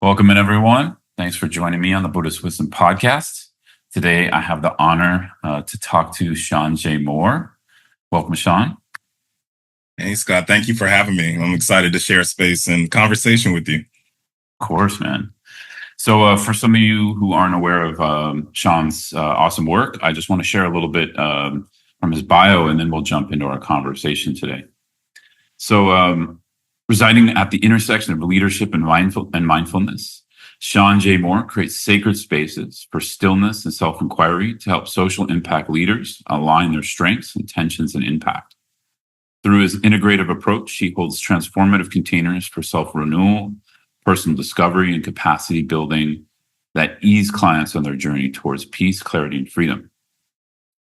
Welcome in, everyone. Thanks for joining me on the Buddhist Wisdom Podcast. Today, I have the honor to talk to Shawn J. Moore. Welcome, Shawn. Hey, Scott. Thank you for having me. I'm excited to share space and conversation with you. Of course, man. So for some of you who aren't aware of Shawn's awesome work, I just want to share a little bit from his bio, and then we'll jump into our conversation today. So residing at the intersection of leadership and mindfulness, Shawn J. Moore creates sacred spaces for stillness and self-inquiry to help social impact leaders align their strengths, intentions, and impact. Through his integrative approach, he holds transformative containers for self-renewal, personal discovery, and capacity building that ease clients on their journey towards peace, clarity, and freedom.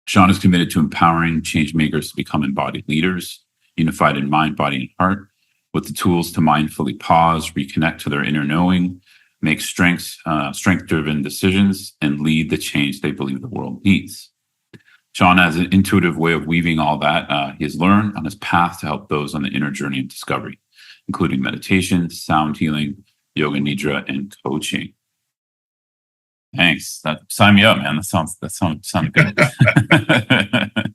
Shawn is committed to empowering change makers to become embodied leaders, unified in mind, body, and heart, with the tools to mindfully pause, reconnect to their inner knowing, make strength-driven decisions, and lead the change they believe the world needs. Shawn has an intuitive way of weaving all that he has learned on his path to help those on the inner journey of discovery, including meditation, sound healing, yoga nidra, and coaching. Thanks. Sign me up, man. That sounds good.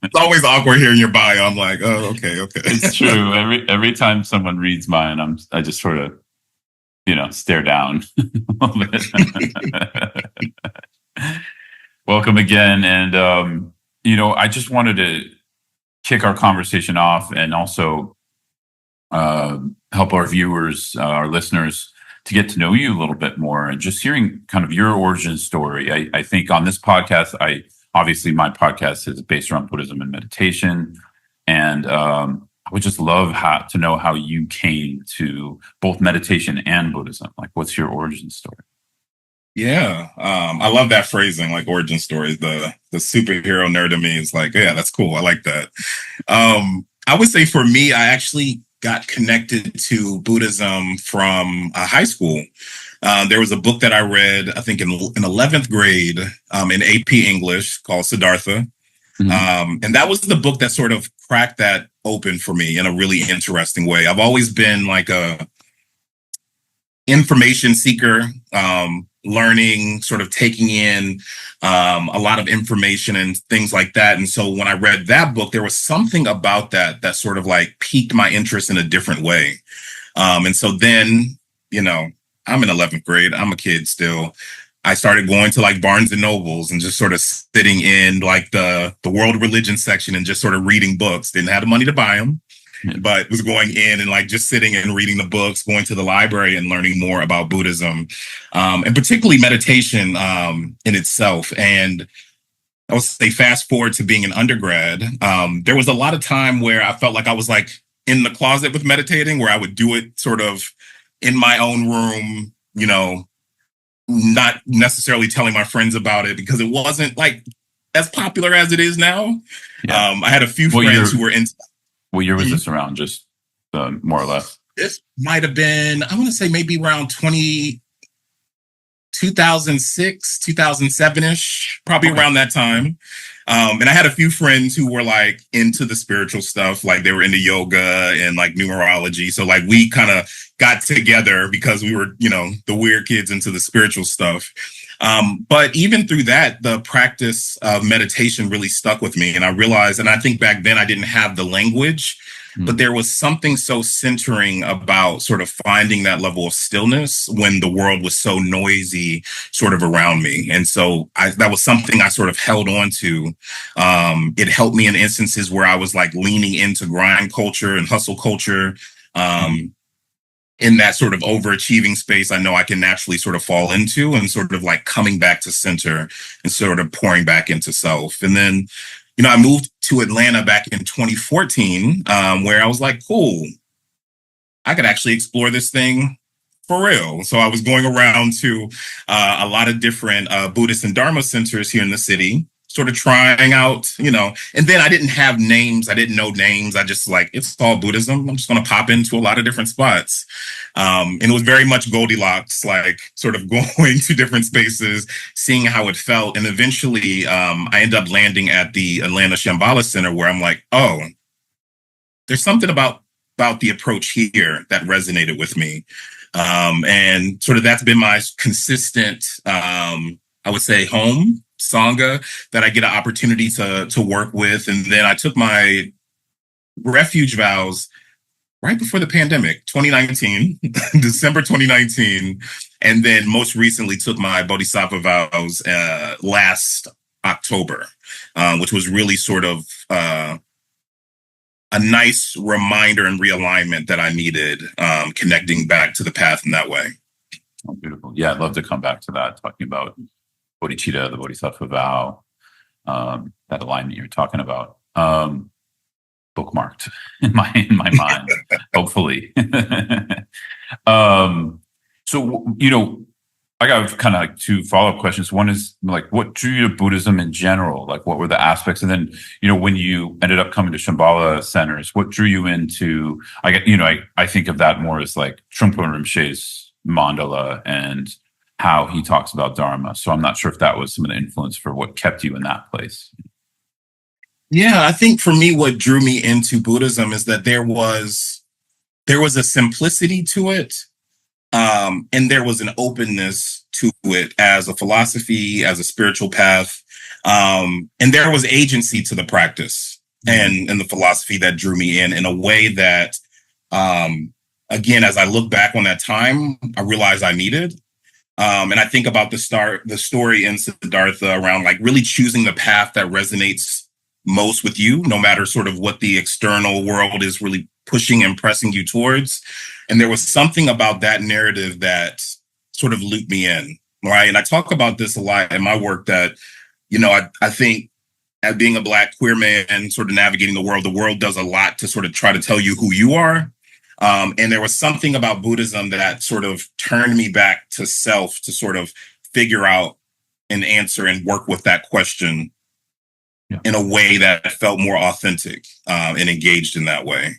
It's always awkward hearing your bio. I'm like, oh, okay. It's true. Every time someone reads mine, I just sort of, stare down a little bit. Welcome again, and I just wanted to kick our conversation off and also help our viewers, our listeners, to get to know you a little bit more, and just hearing kind of your origin story. I think on this podcast, obviously my podcast is based around Buddhism and meditation, and I would just love to know how you came to both meditation and Buddhism. Like, what's your origin story? Yeah, I love that phrasing, like origin story. The superhero nerd in me is like, yeah, that's cool. I like that. I would say for me, I actually got connected to Buddhism from high school. There was a book that I read, I think in 11th grade in AP English called Siddhartha. Mm-hmm. And that was the book that sort of cracked that open for me in a really interesting way. I've always been like a information seeker, learning, sort of taking in a lot of information and things like that. And so when I read that book, there was something about that sort of like piqued my interest in a different way. And so then, I'm in 11th grade. I'm a kid still. I started going to like Barnes and Nobles and just sort of sitting in like the world religion section and just sort of reading books. Didn't have the money to buy them, but was going in and like just sitting and reading the books, going to the library and learning more about Buddhism, and particularly meditation in itself. And I would say fast forward to being an undergrad, there was a lot of time where I felt like I was like in the closet with meditating, where I would do it sort of in my own room, not necessarily telling my friends about it because it wasn't like as popular as it is now. Yeah. I had a few friends who were in. What year was this around, just more or less? This might have been, I want to say maybe around 2006, 2007-ish, probably around that time. And I had a few friends who were like into the spiritual stuff, like they were into yoga and like numerology. So like we kind of got together because we were, the weird kids into the spiritual stuff. But even through that, the practice of meditation really stuck with me. And I realized, and I think back then I didn't have the language, but there was something so centering about sort of finding that level of stillness when the world was so noisy sort of around me. And so that was something I sort of held on to. It helped me in instances where I was like leaning into grind culture and hustle culture. In that sort of overachieving space, I know I can naturally sort of fall into, and sort of like coming back to center and sort of pouring back into self. And then, I moved to Atlanta back in 2014, where I was like, cool, I could actually explore this thing for real. So I was going around to a lot of different Buddhist and Dharma centers here in the city, sort of trying out, and then I didn't have names. I didn't know names. I just like, it's all Buddhism. I'm just going to pop into a lot of different spots. And it was very much Goldilocks, like sort of going to different spaces, seeing how it felt. And eventually I ended up landing at the Atlanta Shambhala Center, where I'm like, oh, there's something about the approach here that resonated with me. And sort of that's been my consistent, I would say, home sangha that I get an opportunity to work with. And then I took my refuge vows right before the pandemic, 2019, December 2019. And then most recently took my Bodhisattva vows last October, which was really sort of a nice reminder and realignment that I needed, connecting back to the path in that way. Oh, beautiful. Yeah, I'd love to come back to that, talking about bodhicitta, the Bodhisattva vow, that alignment you're talking about. Bookmarked in my mind, hopefully. So, I got kind of like two follow-up questions. One is like, what drew you to Buddhism in general? Like, what were the aspects? And then, when you ended up coming to Shambhala centers, what drew you into, I think of that more as like Trungpa Rinpoche's mandala and how he talks about Dharma. So I'm not sure if that was some of the influence for what kept you in that place. Yeah, I think for me, what drew me into Buddhism is that there was a simplicity to it, and there was an openness to it as a philosophy, as a spiritual path, and there was agency to the practice and the philosophy that drew me in a way that, again, as I look back on that time, I realized I needed. And I think about the story in Siddhartha around like really choosing the path that resonates most with you, no matter sort of what the external world is really pushing and pressing you towards. And there was something about that narrative that sort of looped me in, right? And I talk about this a lot in my work that, I think as being a Black queer man, sort of navigating the world does a lot to sort of try to tell you who you are. And there was something about Buddhism that sort of turned me back to self to sort of figure out an answer and work with that question in a way that felt more authentic and engaged in that way.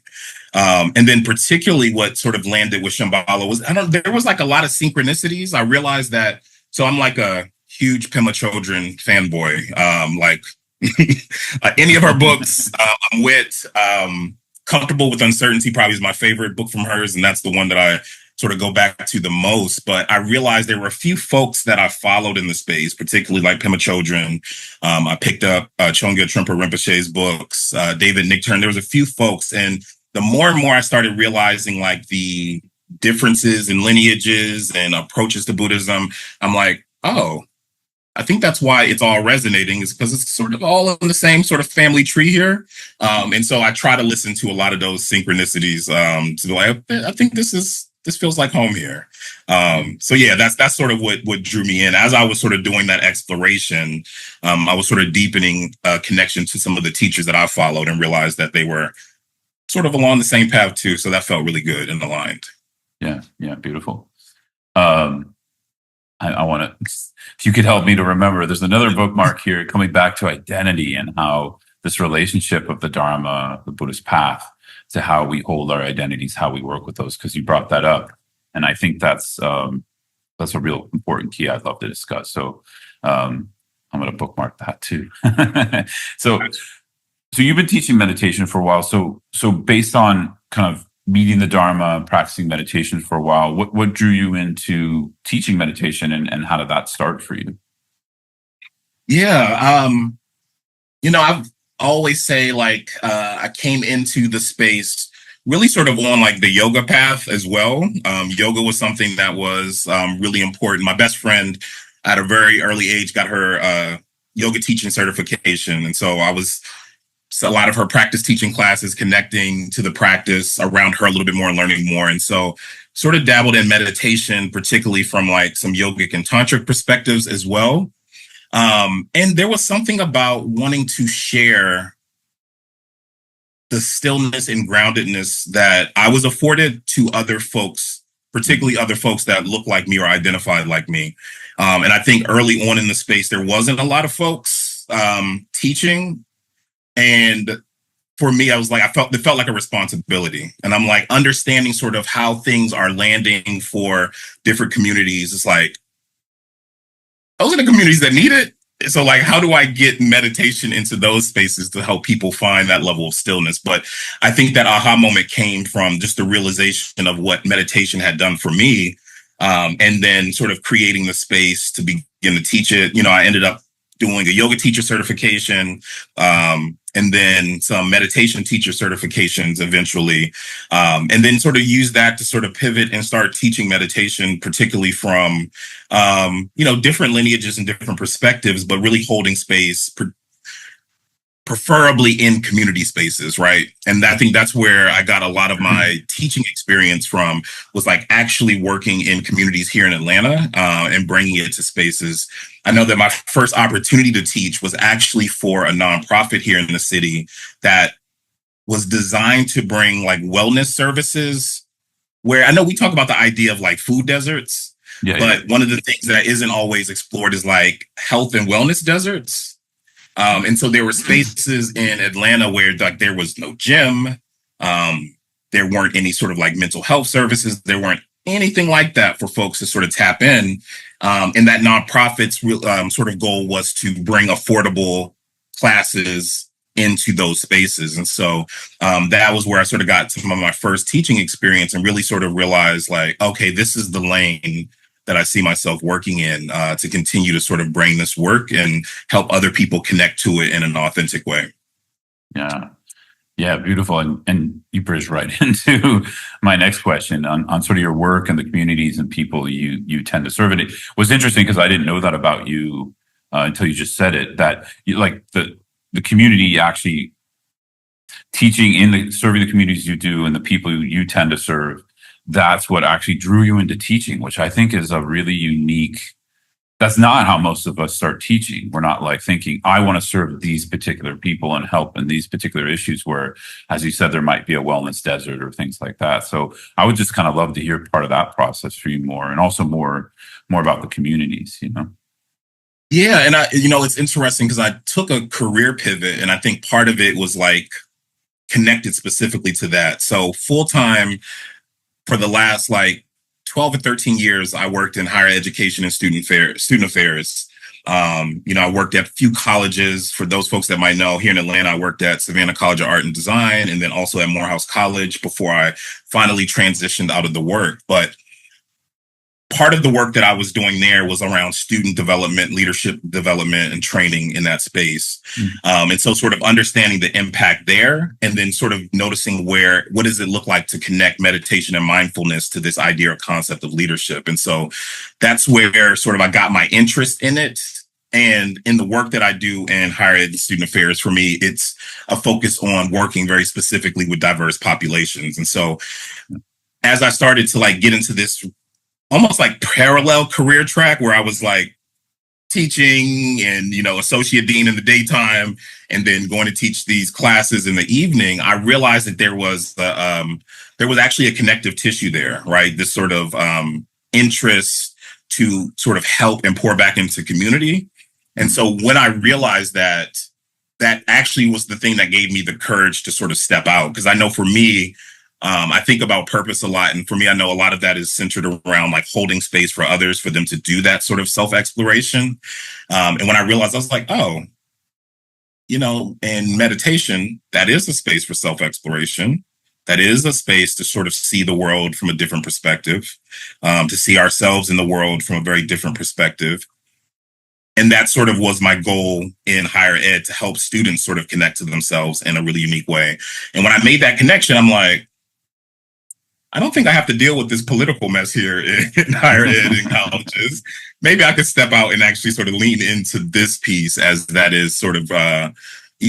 And then particularly what sort of landed with Shambhala was, there was like a lot of synchronicities. I realized that, so I'm like a huge Pema Chodron fanboy. Like any of her books, I'm with. Comfortable with Uncertainty probably is my favorite book from hers, and that's the one that I sort of go back to the most. But I realized there were a few folks that I followed in the space, particularly like Pema Chodron. I picked up Chongyal Trungpa Rinpoche's books, David Nichtern. There was a few folks, and the more and more I started realizing like the differences in lineages and approaches to Buddhism, I'm like, oh, I think that's why it's all resonating, is because it's sort of all in the same sort of family tree here. And so I try to listen to a lot of those synchronicities to be like, I think this feels like home here. So yeah, that's sort of what drew me in. As I was sort of doing that exploration, I was sort of deepening a connection to some of the teachers that I followed and realized that they were sort of along the same path too. So that felt really good and aligned. Yeah, beautiful. I want to, if you could help me to remember, there's another bookmark here coming back to identity and how this relationship of the Dharma, the Buddhist path, to how we hold our identities, how we work with those, because you brought that up. And I think that's a real important key I'd love to discuss. So I'm going to bookmark that too. So you've been teaching meditation for a while. So based on kind of meeting the Dharma, practicing meditation for a while, what drew you into teaching meditation and how did that start for you? Yeah. I've always say like, I came into the space really sort of on like the yoga path as well. Yoga was something that was really important. My best friend at a very early age got her yoga teaching certification. And so a lot of her practice teaching classes, connecting to the practice around her a little bit more and learning more. And so sort of dabbled in meditation, particularly from like some yogic and tantric perspectives as well. And there was something about wanting to share the stillness and groundedness that I was afforded to other folks, particularly other folks that look like me or identified like me. And I think early on in the space, there wasn't a lot of folks teaching. And for me, it felt like a responsibility. And I'm like, understanding sort of how things are landing for different communities. It's like, those are the communities that need it. So like, how do I get meditation into those spaces to help people find that level of stillness? But I think that aha moment came from just the realization of what meditation had done for me. And then sort of creating the space to begin to teach it. I ended up doing a yoga teacher certification, and then some meditation teacher certifications eventually. And then sort of use that to sort of pivot and start teaching meditation, particularly from, different lineages and different perspectives, but really holding space, preferably in community spaces, right? And I think that's where I got a lot of my teaching experience from, was like actually working in communities here in Atlanta, and bringing it to spaces. I know that my first opportunity to teach was actually for a nonprofit here in the city that was designed to bring like wellness services, where I know we talk about the idea of like food deserts, but one of the things that isn't always explored is like health and wellness deserts. And so there were spaces in Atlanta where like there was no gym, there weren't any sort of like mental health services, there weren't anything like that for folks to sort of tap in. And that nonprofit's sort of goal was to bring affordable classes into those spaces. And so that was where I sort of got some of my first teaching experience and really sort of realized like, okay, this is the lane that I see myself working in, to continue to sort of bring this work and help other people connect to it in an authentic way. Yeah. Yeah, beautiful. And you bridged right into my next question on sort of your work and the communities and people you tend to serve. And it was interesting because I didn't know that about you until you just said it, that you, like the community actually teaching serving the communities you do and the people you tend to serve. That's what actually drew you into teaching, which I think is a really unique. That's not how most of us start teaching. We're not like thinking, I want to serve these particular people and help in these particular issues where, as you said, there might be a wellness desert or things like that. So I would just kind of love to hear part of that process for you more, and also more about the communities, Yeah. And it's interesting because I took a career pivot, and I think part of it was like connected specifically to that. So full time for the last like 12 or 13 years, I worked in higher education and student affairs. I worked at a few colleges. For those folks that might know, here in Atlanta, I worked at Savannah College of Art and Design, and then also at Morehouse College before I finally transitioned out of the work. But part of the work that I was doing there was around student development, leadership development, and training in that space. And so sort of understanding the impact there, and then sort of noticing what does it look like to connect meditation and mindfulness to this idea or concept of leadership. And so that's where sort of I got my interest in it. And in the work that I do in higher ed and student affairs, for me, it's a focus on working very specifically with diverse populations. And so as I started to like get into this almost like parallel career track where I was like teaching and, associate dean in the daytime and then going to teach these classes in the evening, I realized that there was actually a connective tissue there, right? This sort of interest to sort of help and pour back into community. And so when I realized that, that actually was the thing that gave me the courage to sort of step out. Because I know for me, I think about purpose a lot. And for me, I know a lot of that is centered around like holding space for others, for them to do that sort of self-exploration. And when I realized, I was like, oh, in meditation, that is a space for self-exploration. That is a space to sort of see the world from a different perspective, to see ourselves in the world from a very different perspective. And that sort of was my goal in higher ed, to help students sort of connect to themselves in a really unique way. And when I made that connection, I'm like, I don't think I have to deal with this political mess here in higher ed and colleges. Maybe I could step out and actually sort of lean into this piece, as that is sort of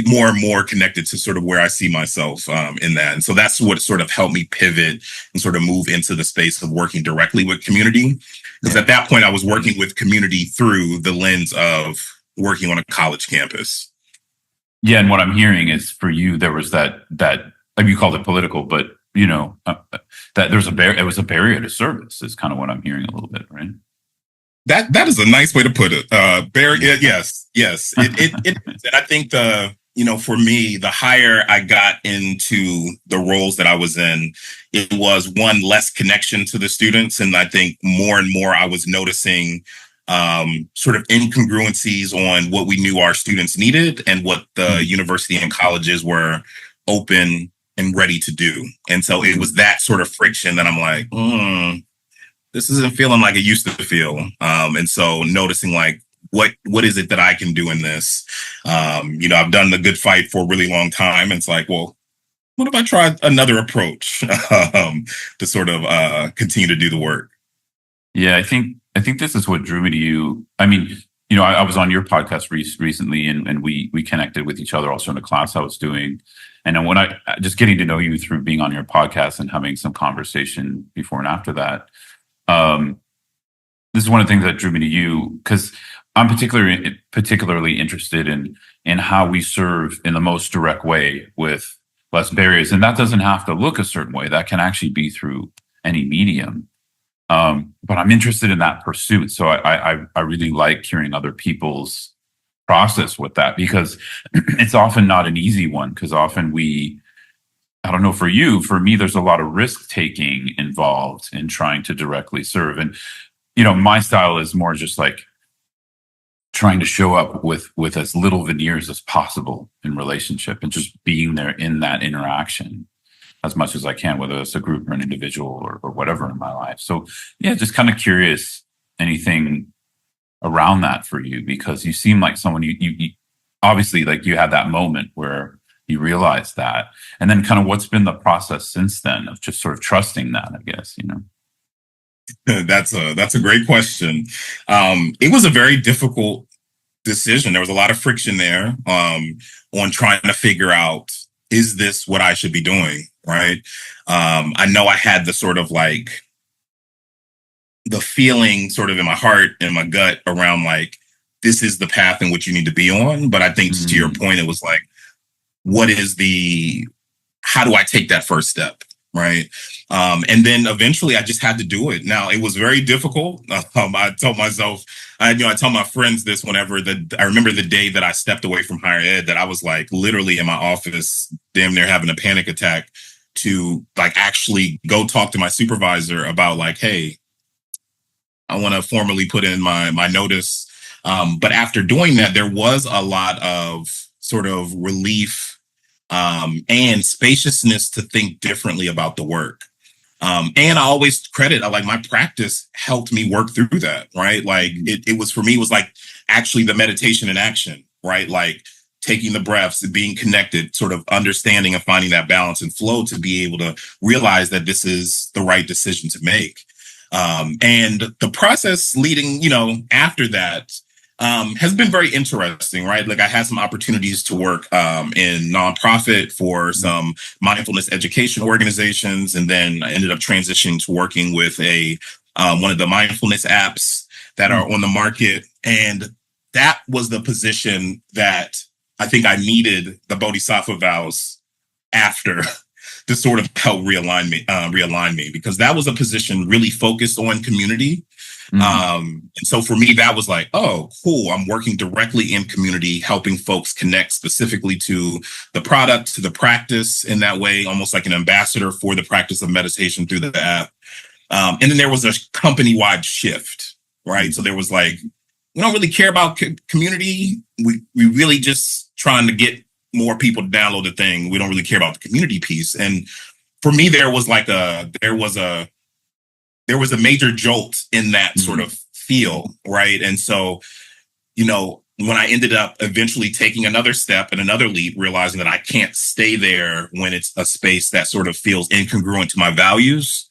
more and more connected to sort of where I see myself in that. And so that's what sort of helped me pivot and sort of move into the space of working directly with community. Because at that point, I was working with community through the lens of working on a college campus. Yeah, and what I'm hearing is for you, there was that you called it political, but that there's it was a barrier to service is kind of what I'm hearing a little bit, right? That is a nice way to put it. Barrier, yes. It and I think for me, the higher I got into the roles that I was in, it was one less connection to the students, and I think more and more I was noticing sort of incongruencies on what we knew our students needed and what the university and colleges were open and ready to do. And so it was that sort of friction that I'm like, this isn't feeling like it used to feel. And so noticing like, what is it that I can do in this? I've done the good fight for a really long time. And it's like, well, what if I tried another approach to sort of continue to do the work? Yeah, I think this is what drew me to you. I mean, I was on your podcast recently, and we connected with each other also in a class I was doing. And then when I just getting to know you through being on your podcast and having some conversation before and after that, this is one of the things that drew me to you, because I'm particularly interested in how we serve in the most direct way with less barriers, and that doesn't have to look a certain way. That can actually be through any medium. But I'm interested in that pursuit. So I really like hearing other people's process with that, because it's often not an easy one. Because often I don't know, for you, for me, there's a lot of risk taking involved in trying to directly serve. And, my style is more just like trying to show up with as little veneers as possible in relationship, and just being there in that interaction as much as I can, whether it's a group or an individual or whatever in my life. So yeah, just kind of curious, anything around that for you, because you seem like someone you obviously, like, you had that moment where you realized that, and then kind of what's been the process since then of just sort of trusting that, I guess. That's a great question. It was a very difficult decision. There was a lot of friction there on trying to figure out, is this what I should be doing? Right. I know I had the sort of like the feeling sort of in my heart and my gut around like, this is the path in which you need to be on. But I think to your point, it was like, how do I take that first step? Right. And then eventually I just had to do it. Now, it was very difficult. I told myself, I tell my friends this whenever I remember the day that I stepped away from higher ed, that I was like literally in my office, damn near having a panic attack, to like actually go talk to my supervisor about like, hey, I want to formally put in my notice. But after doing that, there was a lot of sort of relief and spaciousness to think differently about the work. And I always credit, like, my practice helped me work through that, right? Like it was, for me, it was like actually the meditation in action, right? Like taking the breaths, being connected, sort of understanding and finding that balance and flow to be able to realize that this is the right decision to make. And the process leading, after that, has been very interesting, right? Like, I had some opportunities to work in nonprofit for some mindfulness education organizations, and then I ended up transitioning to working with one of the mindfulness apps that are on the market. And that was the position that I think I needed the Bodhisattva vows after to sort of help realign me, because that was a position really focused on community. And so for me, that was like, oh, cool. I'm working directly in community, helping folks connect specifically to the product, to the practice in that way, almost like an ambassador for the practice of meditation through the app. And then there was a company-wide shift, right? So there was like, we don't really care about community. We really just trying to get more people to download the thing. We don't really care about the community piece. And for me, there was a major jolt in that sort of feel, right? And so, when I ended up eventually taking another step and another leap, realizing that I can't stay there when it's a space that sort of feels incongruent to my values,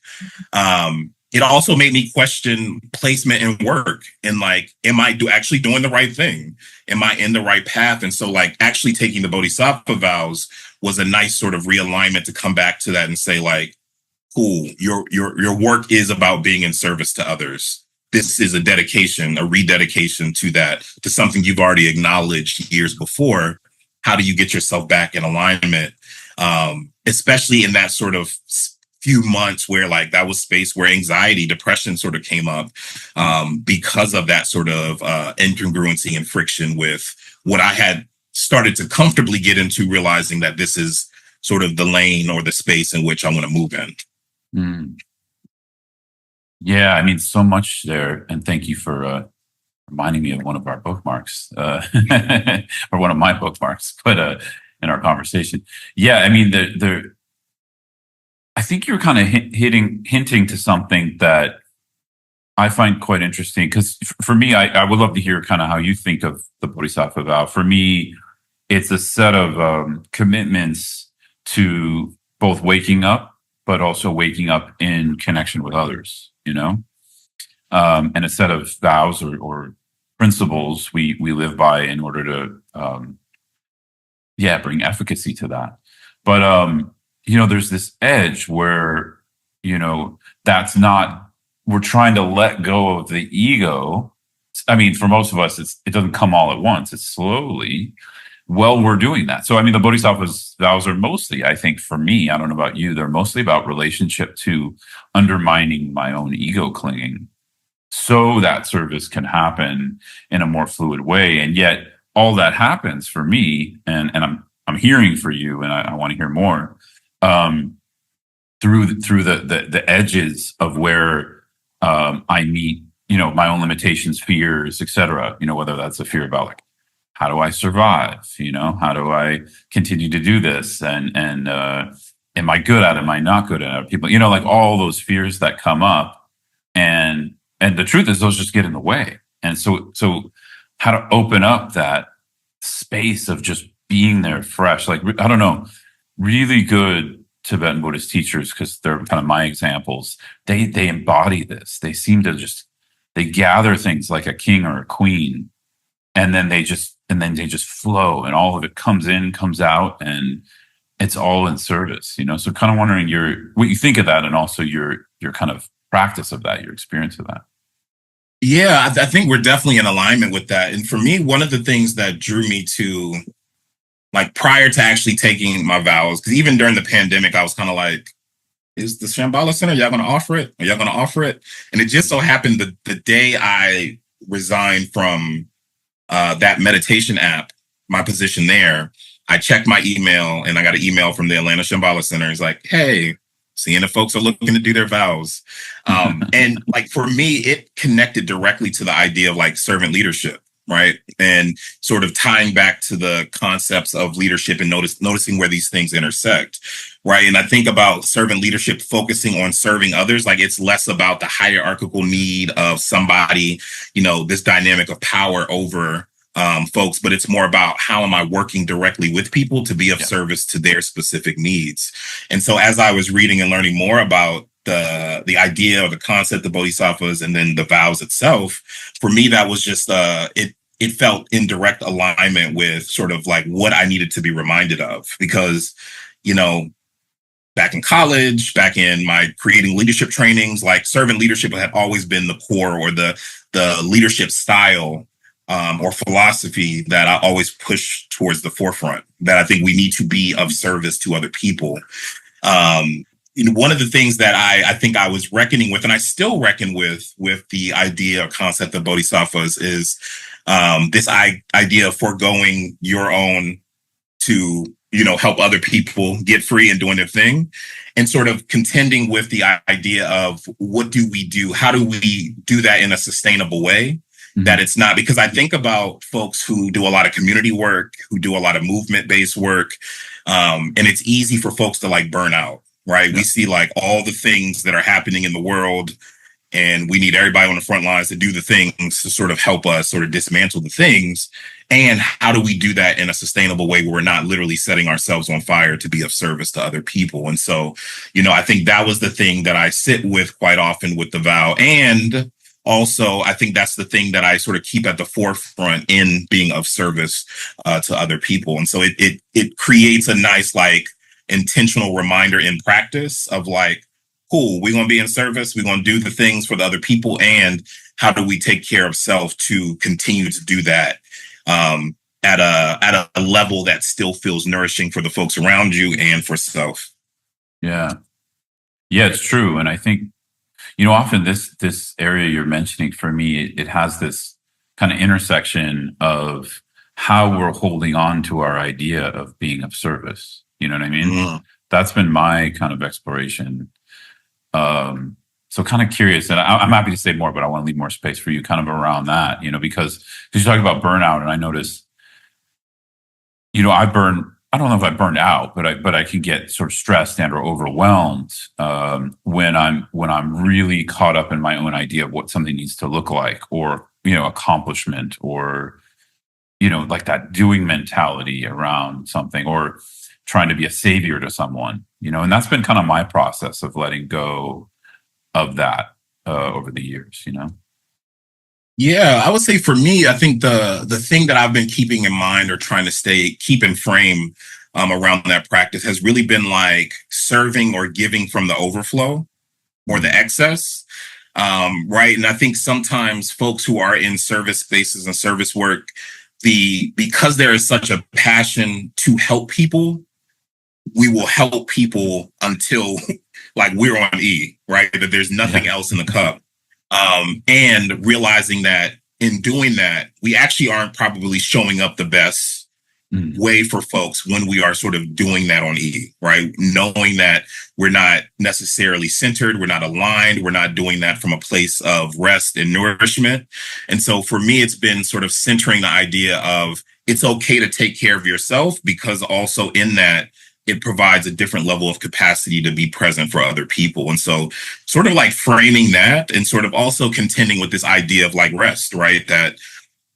it also made me question placement and work, and like, am I actually doing the right thing? Am I in the right path? And so, like, actually taking the Bodhisattva vows was a nice sort of realignment to come back to that and say, like, cool, your work is about being in service to others. This is a dedication, a rededication to that, to something you've already acknowledged years before. How do you get yourself back in alignment? Especially in that sort of few months where, like, that was space where anxiety, depression sort of came up because of that sort of incongruency and friction with what I had started to comfortably get into, realizing that this is sort of the lane or the space in which I want to move in. Yeah, I mean, so much there, and thank you for reminding me of one of our bookmarks, or one of my bookmarks, but in our conversation. Yeah, I mean, I think you're kind of hinting to something that I find quite interesting because for me, I would love to hear kind of how you think of the Bodhisattva vow. For me, it's a set of commitments to both waking up, but also waking up in connection with others, and a set of vows or principles we live by in order to, bring efficacy to that. But, there's this edge where, that's not, we're trying to let go of the ego. I mean, for most of us, it doesn't come all at once. It's slowly. Well, we're doing that. So, I mean, the Bodhisattva's vows are mostly, I think, for me, I don't know about you, they're mostly about relationship to undermining my own ego clinging so that service can happen in a more fluid way. And yet, all that happens for me, and I'm hearing for you, and I want to hear more through the edges of where I meet, my own limitations, fears, etc. Whether that's a fear about like, how do I survive? How do I continue to do this? And am I good at it? Am I not good at it? People, like all those fears that come up, and the truth is those just get in the way. And so how to open up that space of just being there fresh, like, I don't know, really good Tibetan Buddhist teachers, because they're kind of my examples, they embody this. They seem to they gather things like a king or a queen, and then they just flow, and all of it comes in, comes out, and it's all in service, So kind of wondering what you think of that, and also your kind of practice of that, your experience of that. Yeah, I think we're definitely in alignment with that. And for me, one of the things that drew me to, like, prior to actually taking my vows, because even during the pandemic, I was kind of like, is the Shambhala Center, y'all going to offer it? Are y'all going to offer it? And it just so happened that the day I resigned from that meditation app, my position there, I checked my email and I got an email from the Atlanta Shambhala Center. It's like, hey, seeing if folks are looking to do their vows. And like, for me, it connected directly to the idea of like servant leadership, right? And sort of tying back to the concepts of leadership and noticing where these things intersect, right? And I think about servant leadership focusing on serving others. Like, it's less about the hierarchical need of somebody, this dynamic of power over folks, but it's more about how am I working directly with people to be of service to their specific needs. And so as I was reading and learning more about the idea or the concept of bodhisattvas and then the vows itself, for me, that was just, it felt in direct alignment with sort of like what I needed to be reminded of, because, back in college, back in my creating leadership trainings, like servant leadership had always been the core or the leadership style or philosophy that I always push towards the forefront, that I think we need to be of service to other people. One of the things that I think I was reckoning with, and I still reckon with the idea or concept of bodhisattvas, is this idea of foregoing your own to, help other people get free and doing their thing, and sort of contending with the idea of what do we do? How do we do that in a sustainable way? That it's not, because I think about folks who do a lot of community work, who do a lot of movement-based work, and it's easy for folks to like burn out, right? Yeah. We see like all the things that are happening in the world, and we need everybody on the front lines to do the things to sort of help us sort of dismantle the things. And how do we do that in a sustainable way where we're not literally setting ourselves on fire to be of service to other people? And so, I think that was the thing that I sit with quite often with the vow. And also, I think that's the thing that I sort of keep at the forefront in being of service to other people. And so it creates a nice, like, intentional reminder in practice of like, cool, we're going to be in service. We're going to do the things for the other people. And how do we take care of self to continue to do that at a level that still feels nourishing for the folks around you and for self? Yeah. Yeah, it's true. And I think, often this area you're mentioning, for me, it has this kind of intersection of how we're holding on to our idea of being of service. You know what I mean? Mm-hmm. That's been my kind of exploration. So So kind of curious, and I'm happy to say more, but I want to leave more space for you kind of around that, because you talk about burnout, and I notice, I don't know if I burned out, but I can get sort of stressed and or overwhelmed when I'm really caught up in my own idea of what something needs to look like, or accomplishment, or like that doing mentality around something, or trying to be a savior to someone, and that's been kind of my process of letting go of that over the years. Yeah, I would say for me, I think the thing that I've been keeping in mind or trying to keep in frame around that practice has really been like serving or giving from the overflow or the excess. Right. And I think sometimes folks who are in service spaces and service work, because there is such a passion to help people, we will help people until like we're on E, right? That there's nothing else in the cup. And realizing that in doing that, we actually aren't probably showing up the best way for folks when we are sort of doing that on E, right? Knowing that we're not necessarily centered, we're not aligned, we're not doing that from a place of rest and nourishment. And so for me, it's been sort of centering the idea of it's okay to take care of yourself, because also in that, it provides a different level of capacity to be present for other people. And so sort of like framing that and sort of also contending with this idea of like rest, right? That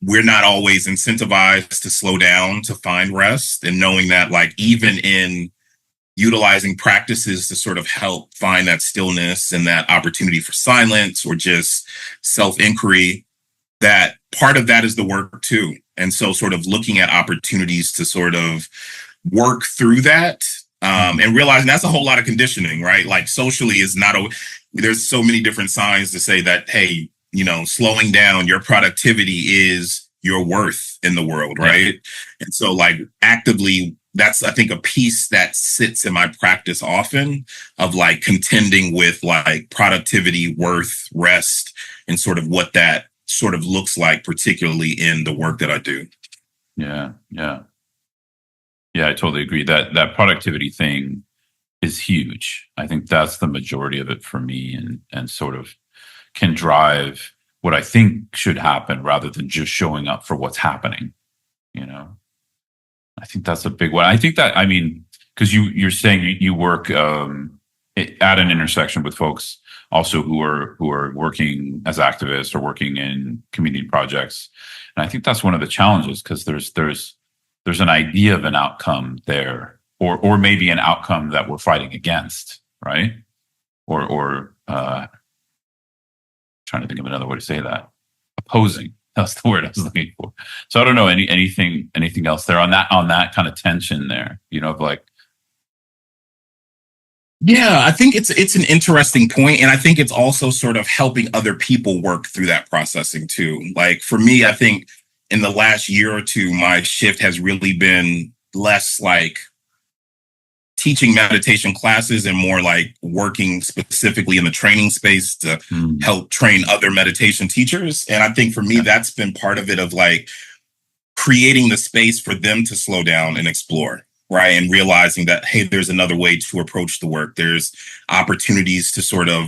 we're not always incentivized to slow down to find rest, and knowing that like even in utilizing practices to sort of help find that stillness and that opportunity for silence or just self-inquiry, that part of that is the work too. And so sort of looking at opportunities to sort of work through that and realizing that's a whole lot of conditioning, right? Like socially is not there's so many different signs to say that, hey, slowing down, your productivity is your worth in the world, right? And so like actively, that's, I think, a piece that sits in my practice often of like contending with like productivity, worth, rest, and sort of what that sort of looks like, particularly in the work that I do. Yeah. Yeah, I totally agree. That productivity thing is huge. I think that's the majority of it for me, and sort of can drive what I think should happen rather than just showing up for what's happening. I think that's a big one. I think that, because you're saying you work at an intersection with folks also who are working as activists or working in community projects, and I think that's one of the challenges, because there's an idea of an outcome there, or maybe an outcome that we're fighting against, right? Or trying to think of another way to say that. Opposing. That's the word I was looking for. So I don't know anything else there on that kind of tension there, of like. Yeah, I think it's an interesting point, and I think it's also sort of helping other people work through that processing too. Like for me, I think in the last year or two, my shift has really been less like teaching meditation classes and more like working specifically in the training space to help train other meditation teachers. And I think for me, that's been part of it, of like creating the space for them to slow down and explore, right? And realizing that, hey, there's another way to approach the work. There's opportunities to sort of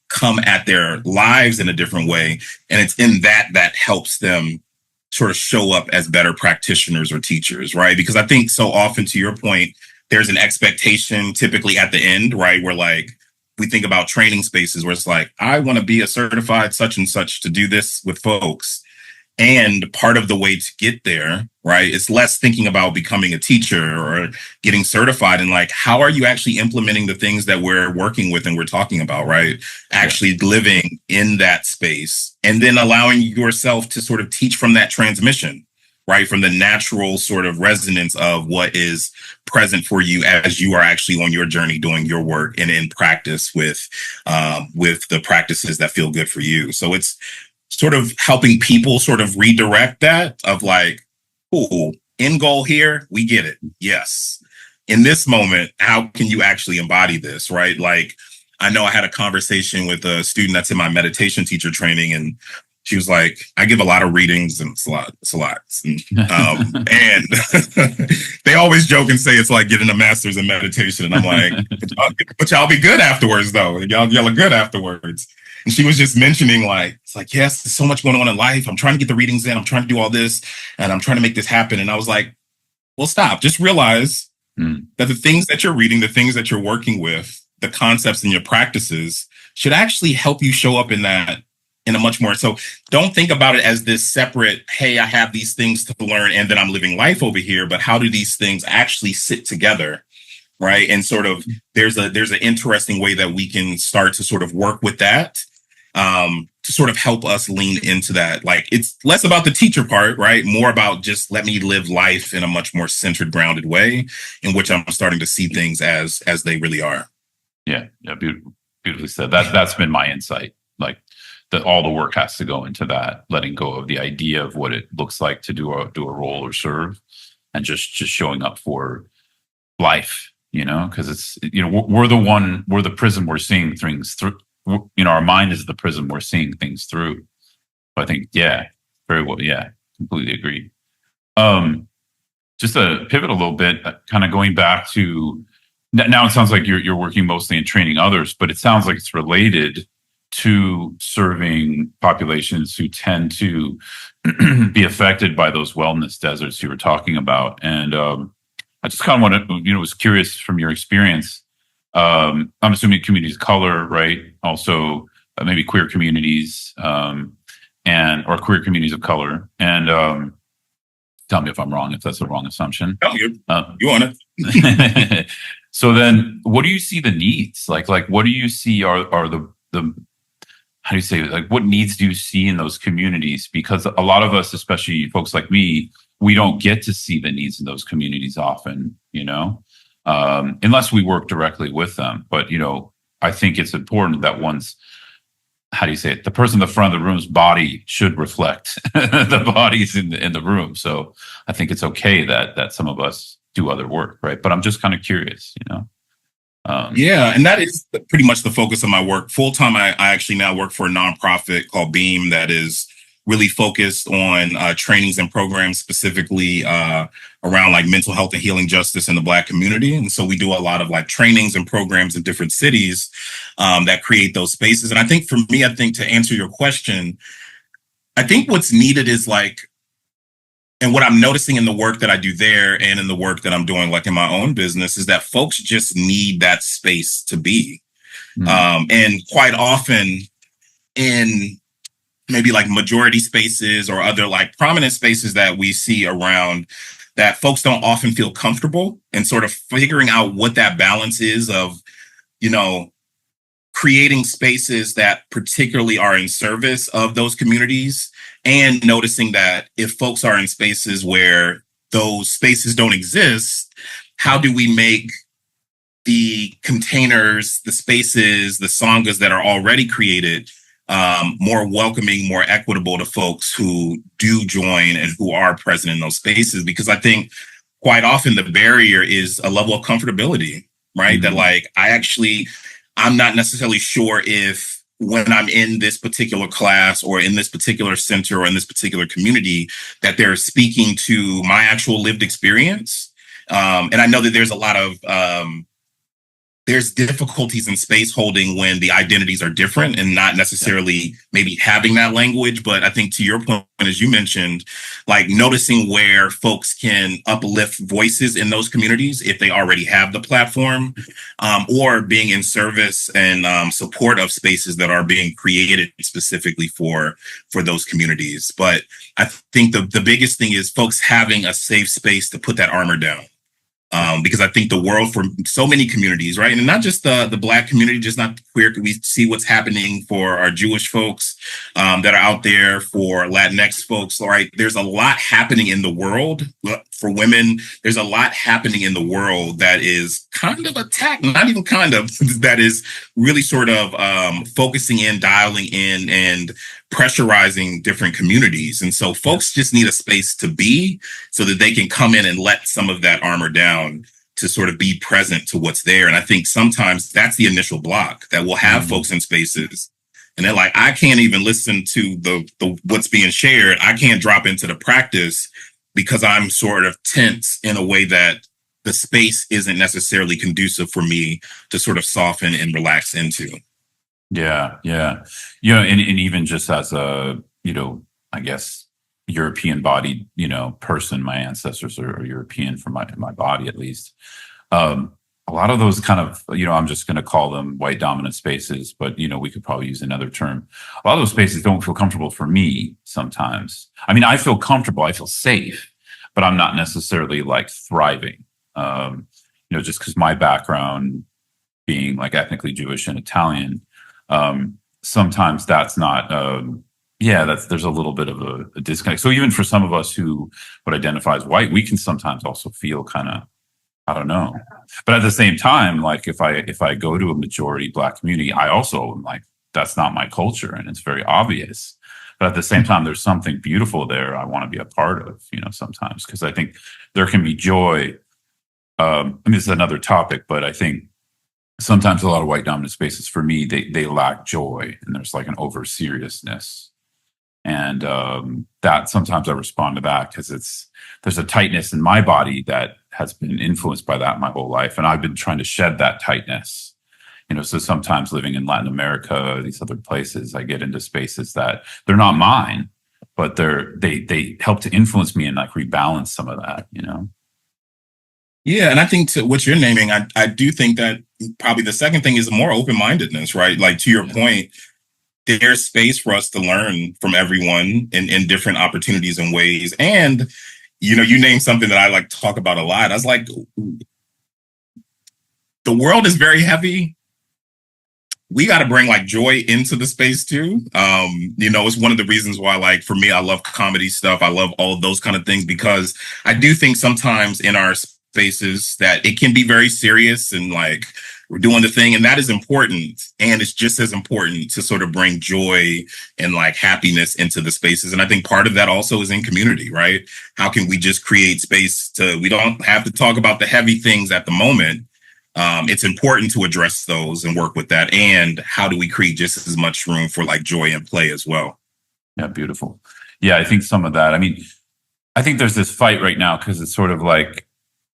come at their lives in a different way. And it's in that helps them sort of show up as better practitioners or teachers, right? Because I think so often, to your point, there's an expectation typically at the end, right? Where like we think about training spaces where it's like, I want to be a certified such and such to do this with folks. And part of the way to get there, right, is less thinking about becoming a teacher or getting certified, and like, how are you actually implementing the things that we're working with and we're talking about, right? Actually living in that space, and then allowing yourself to sort of teach from that transmission, right? From the natural sort of resonance of what is present for you as you are actually on your journey doing your work and in practice with the practices that feel good for you. So it's sort of helping people sort of redirect that of like, cool, end goal here, we get it. Yes. In this moment, how can you actually embody this, right? Like, I know I had a conversation with a student that's in my meditation teacher training, and She was like, I give a lot of readings and it's a lot. And they always joke and say it's like getting a master's in meditation. And I'm like, but y'all be good afterwards though. Y'all are good afterwards. And she was just mentioning like, it's like, yes, there's so much going on in life. I'm trying to get the readings in. I'm trying to do all this and I'm trying to make this happen. And I was like, well, stop. Just realize that the things that you're reading, the things that you're working with, the concepts and your practices should actually help you show up in that in a much more. So don't think about it as this separate, hey, I have these things to learn and then I'm living life over here. But how do these things actually sit together? Right. And sort of there's an interesting way that we can start to sort of work with that to sort of help us lean into that. Like it's less about the teacher part, right? More about just let me live life in a much more centered, grounded way in which I'm starting to see things as they really are. Yeah. Beautifully said. That's been my insight. Like that all the work has to go into that, letting go of the idea of what it looks like to do a role or serve, and just showing up for life, because it's, we're the prism we're seeing things through. Our mind is the prism we're seeing things through. I think, yeah, very well. Yeah, completely agree. Just to pivot a little bit, kind of going back to now, it sounds like you're working mostly in training others, but it sounds like it's related to serving populations who tend to be affected by those wellness deserts you were talking about. And I just kind of want to, was curious from your experience. I'm assuming communities of color, right? Also, maybe queer communities, or queer communities of color. And tell me if I'm wrong, if that's a wrong assumption. No, you want it. So then, what do you see the needs? Like what do you see are the how do you say, like, what needs do you see in those communities? Because a lot of us, especially folks like me, we don't get to see the needs in those communities often, unless we work directly with them. But, I think it's important that one's, how do you say it? The person in the front of the room's body should reflect the bodies in the room. So I think it's okay that some of us do other work, right? But I'm just kind of curious, Yeah, and that is pretty much the focus of my work. Full time, I actually now work for a nonprofit called Beam that is really focused on trainings and programs specifically around like mental health and healing justice in the Black community. And so we do a lot of like trainings and programs in different cities that create those spaces. And I think for me, to answer your question, I think what's needed is like, and what I'm noticing in the work that I do there and in the work that I'm doing like in my own business is that folks just need that space to be. And quite often in maybe like majority spaces or other like prominent spaces that we see around, that folks don't often feel comfortable and sort of figuring out what that balance is of, creating spaces that particularly are in service of those communities, and noticing that if folks are in spaces where those spaces don't exist, how do we make the containers, the spaces, the sanghas that are already created more welcoming, more equitable to folks who do join and who are present in those spaces? Because I think quite often the barrier is a level of comfortability, right? That like, I'm not necessarily sure if when I'm in this particular class or in this particular center or in this particular community that they're speaking to my actual lived experience. And I know that there's a lot of there's difficulties in space holding when the identities are different and not necessarily maybe having that language. But I think to your point, as you mentioned, like noticing where folks can uplift voices in those communities if they already have the platform, or being in service and support of spaces that are being created specifically for those communities. But I think the biggest thing is folks having a safe space to put that armor down. Because I think the world for so many communities, right? And not just the Black community, just not queer. We see what's happening for our Jewish folks that are out there, for Latinx folks, right? There's a lot happening in the world for women. There's a lot happening in the world that is kind of attacked, not even kind of, that is really sort of focusing in, dialing in, and pressurizing different communities. And so folks just need a space to be so that they can come in and let some of that armor down to sort of be present to what's there. And I think sometimes that's the initial block that will have folks in spaces And then like I can't even listen to the what's being shared. I can't drop into the practice because I'm sort of tense in a way that the space isn't necessarily conducive for me to sort of soften and relax into. Yeah, yeah. And even just as a, I guess European bodied, person, my ancestors are European for my body at least. Um, a lot of those kind of, I'm just going to call them white dominant spaces, but we could probably use another term. A lot of those spaces don't feel comfortable for me sometimes. I mean, I feel comfortable, I feel safe, but I'm not necessarily like thriving. Just because my background being like ethnically Jewish and Italian, sometimes that's not, there's a little bit of a disconnect. So even for some of us who would identify as white, we can sometimes also feel kind of, I don't know. But at the same time, like if I go to a majority Black community, I also am like, that's not my culture, and it's very obvious. But at the same time, there's something beautiful there I want to be a part of, sometimes, because I think there can be joy. I mean, this is another topic, but I think sometimes a lot of white dominant spaces for me, they lack joy, and there's like an over seriousness. And that sometimes I respond to that because there's a tightness in my body that has been influenced by that my whole life. And I've been trying to shed that tightness, so sometimes living in Latin America, these other places, I get into spaces that they're not mine, but they help to influence me and like rebalance some of that. Yeah, and I think to what you're naming, I do think that probably the second thing is more open-mindedness, right? Like to your point, there's space for us to learn from everyone in different opportunities and ways. And, you named something that I like to talk about a lot. I was like, the world is very heavy. We got to bring like joy into the space too. It's one of the reasons why, like, for me, I love comedy stuff. I love all of those kind of things because I do think sometimes in our spaces that it can be very serious and like we're doing the thing, and that is important. And it's just as important to sort of bring joy and like happiness into the spaces. And I think part of that also is in community, right? How can we just create space we don't have to talk about the heavy things at the moment. It's important to address those and work with that. And how do we create just as much room for like joy and play as well? Yeah, beautiful. Yeah, I think some of that. I mean, I think there's this fight right now because it's sort of like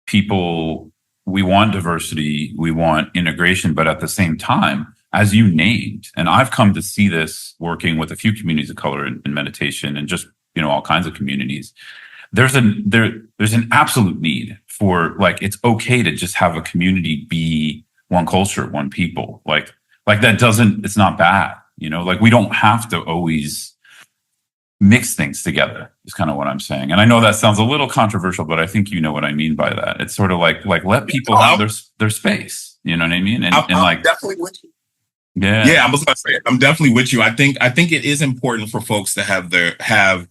people, we want diversity, we want integration, but at the same time, as you named, and I've come to see this working with a few communities of color in meditation and just, all kinds of communities, there's an absolute need for like, it's okay to just have a community be one culture, one people, like that it's not bad, like we don't have to always mix things together is kind of what I'm saying. And I know that sounds a little controversial, but I think you know what I mean by that. It's sort of like let people have their space. You know what I mean? And like definitely with you. Yeah. Yeah, I was gonna say I'm definitely with you. I think it is important for folks to have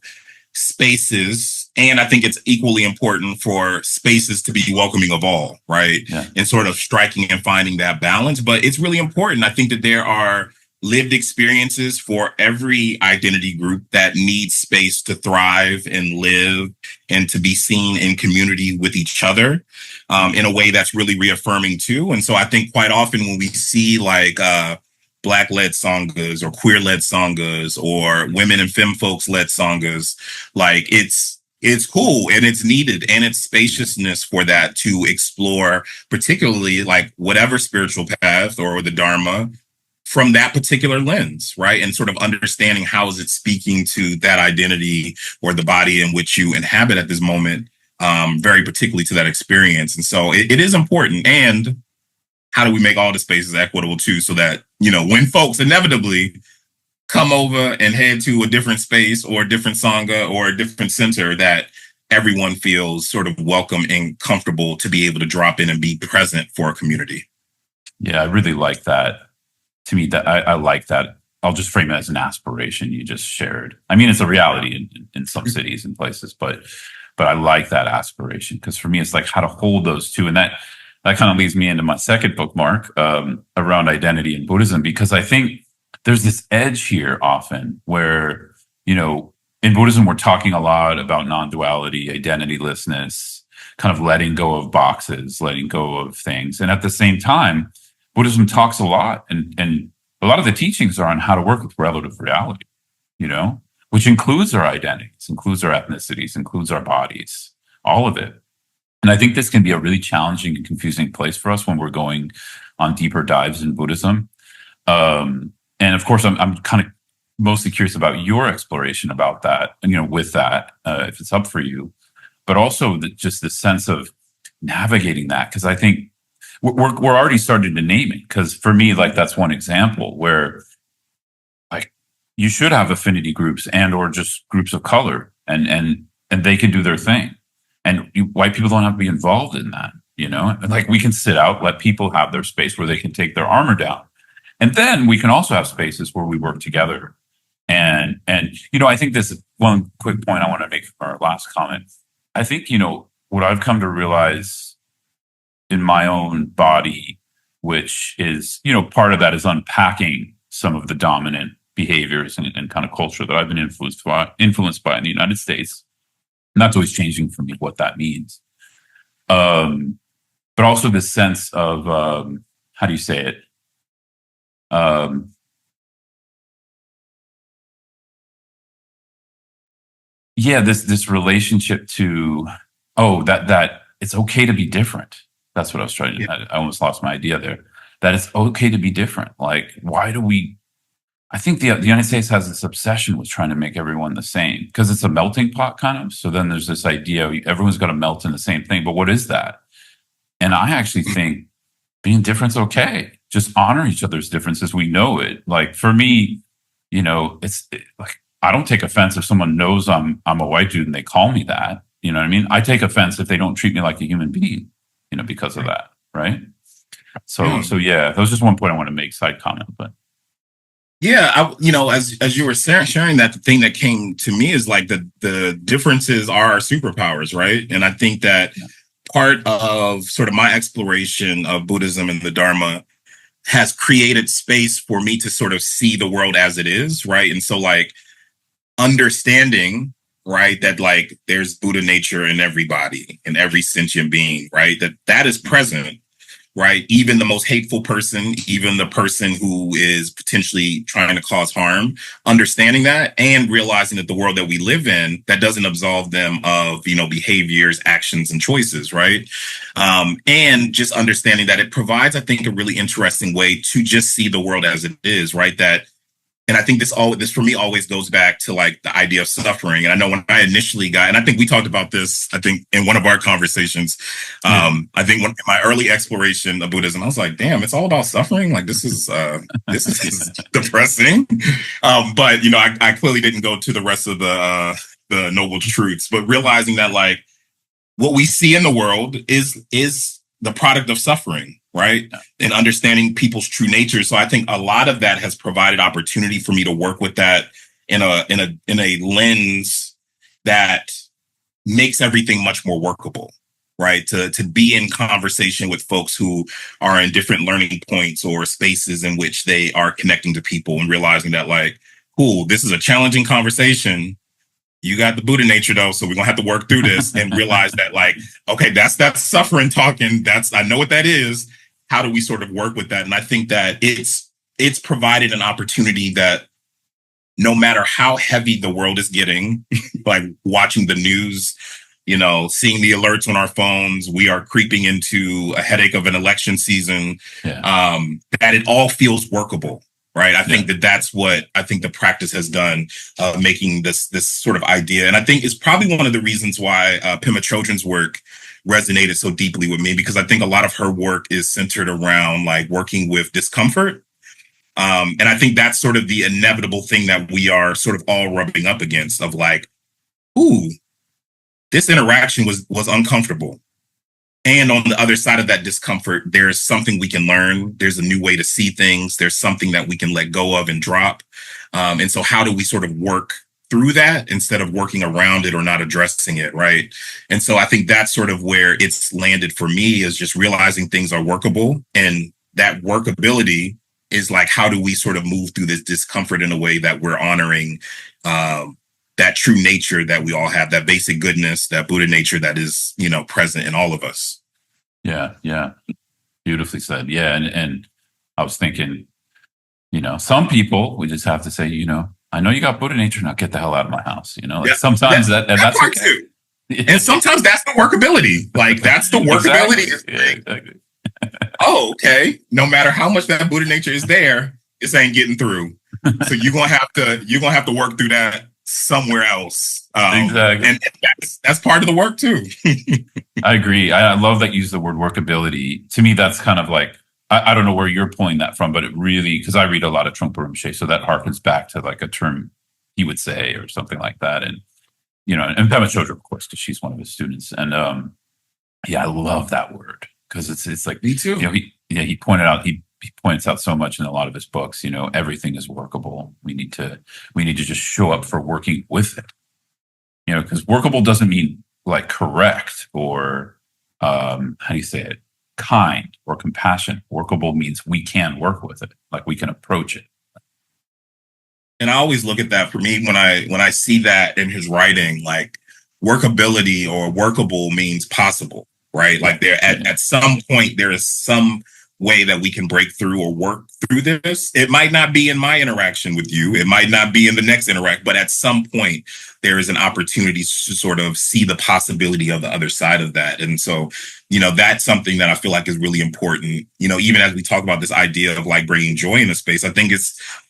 spaces, and I think it's equally important for spaces to be welcoming of all, right? Yeah. And sort of striking and finding that balance. But it's really important. I think that there are lived experiences for every identity group that needs space to thrive and live and to be seen in community with each other in a way that's really reaffirming too. And so I think quite often when we see like Black-led sanghas or queer-led sanghas or women and femme folks-led sanghas, like it's cool and it's needed, and it's spaciousness for that to explore, particularly like whatever spiritual path or the Dharma from that particular lens, right? And sort of understanding how is it speaking to that identity or the body in which you inhabit at this moment, very particularly to that experience. And so it is important. And how do we make all the spaces equitable too, so that, when folks inevitably come over and head to a different space or a different sangha or a different center, that everyone feels sort of welcome and comfortable to be able to drop in and be present for a community. Yeah, I really like that. To me, that I like that. I'll just frame it as an aspiration you just shared. I mean, it's a reality in some cities and places, but I like that aspiration because for me, it's like how to hold those two. And that kind of leads me into my second bookmark around identity in Buddhism, because I think there's this edge here often where, in Buddhism, we're talking a lot about non-duality, identitylessness, kind of letting go of boxes, letting go of things. And at the same time, Buddhism talks a lot and a lot of the teachings are on how to work with relative reality, you know, which includes our identities, includes our ethnicities, includes our bodies, all of it. And I think this can be a really challenging and confusing place for us when we're going on deeper dives in Buddhism. And of course, I'm kind of mostly curious about your exploration about that, and with that, if it's up for you, but also just the sense of navigating that, because I think we're already starting to name it. Because for me, like that's one example where like you should have affinity groups and or just groups of color, and they can do their thing, and white people don't have to be involved in that. And like we can sit out, let people have their space where they can take their armor down, and then we can also have spaces where we work together. And I think this is one quick point I want to make for our last comment. I think what I've come to realize in my own body, which is part of that is unpacking some of the dominant behaviors and kind of culture that I've been influenced by in the United States. And that's always changing for me what that means. But also this sense of how do you say it? Yeah, this relationship to that it's okay to be different. That's what I was trying to. Yeah. I almost lost my idea there. That it's okay to be different. Like, why do we? I think the United States has this obsession with trying to make everyone the same because it's a melting pot kind of. So then there's this idea everyone's got to melt in the same thing. But what is that? And I actually think being different's okay. Just honor each other's differences. We know it. Like for me, it's like I don't take offense if someone knows I'm a white dude and they call me that. You know what I mean? I take offense if they don't treat me like a human being, because of that. Right. So yeah, that was just one point I want to make, side comment, but. Yeah, as you were sharing that, the thing that came to me is like the differences are our superpowers, right? And I think that part of sort of my exploration of Buddhism and the Dharma has created space for me to sort of see the world as it is, right? And so like understanding, right, that like there's Buddha nature in everybody, in every sentient being, right? That is present, right? Even the most hateful person, even the person who is potentially trying to cause harm, understanding that and realizing that the world that we live in, that doesn't absolve them of, behaviors, actions, and choices, right? And just understanding that it provides, I think, a really interesting way to just see the world as it is, right? And I think this for me always goes back to like the idea of suffering. And I know when I initially got, and I think we talked about this, I think in one of our conversations, I think in my early exploration of Buddhism, I was like, damn, it's all about suffering. Like this is depressing. But I clearly didn't go to the rest of the noble truths, but realizing that like what we see in the world is the product of suffering, right? And understanding people's true nature. So I think a lot of that has provided opportunity for me to work with that in a lens that makes everything much more workable, right? To be in conversation with folks who are in different learning points or spaces in which they are connecting to people and realizing that like, cool, this is a challenging conversation. You got the Buddha nature though, so we're gonna have to work through this and realize that like, okay, that's suffering talking. I know what that is. How do we sort of work with that? And I think that it's provided an opportunity that no matter how heavy the world is getting, like watching the news, seeing the alerts on our phones, we are creeping into a headache of an election season, that it all feels workable. Right. I think that's what I think the practice has done, making this sort of idea. And I think it's probably one of the reasons why Pema Chodron's work resonated so deeply with me, because I think a lot of her work is centered around like working with discomfort. And I think that's sort of the inevitable thing that we are sort of all rubbing up against of like, ooh, this interaction was uncomfortable. And on the other side of that discomfort, there's something we can learn. There's a new way to see things. There's something that we can let go of and drop. And so how do we sort of work through that instead of working around it or not addressing it, right? And so I think that's sort of where it's landed for me, is just realizing things are workable. And that workability is like, how do we sort of move through this discomfort in a way that we're honoring that true nature that we all have, that basic goodness, that Buddha nature that is, present in all of us. Yeah. Beautifully said. Yeah. And I was thinking, some people, we just have to say, I know you got Buddha nature, now get the hell out of my house. Like Yeah, sometimes that that's part okay. too. And sometimes that's the workability. Like that's the Exactly. workability. Yeah, exactly. Oh, okay. No matter how much that Buddha nature is there, this ain't getting through. So you're gonna have to work through that somewhere else. Exactly. And that's part of the work too. I agree. I love that you use the word workability. To me, that's kind of like, I don't know where you're pulling that from, but it really, because I read a lot of Trungpa Rinpoche, so that harkens back to like a term he would say or something like that. And, and Pema Chodron, of course, because she's one of his students. And yeah, I love that word because it's like, Me too. He pointed out, he points out so much in a lot of his books, everything is workable. We need to just show up for working with it, because workable doesn't mean like correct or how do you say it, kind or compassionate. Workable means we can work with it, like we can approach it. And I always look at that for me when I see that in his writing, like workability or workable means possible, right? Like there at some point there is some way that we can break through or work through this. It might not be in my interaction with you. It might not be in the next interact, but at some point there is an opportunity to sort of see the possibility of the other side of that. And so, that's something that I feel like is really important. Even as we talk about this idea of like bringing joy in a space, I think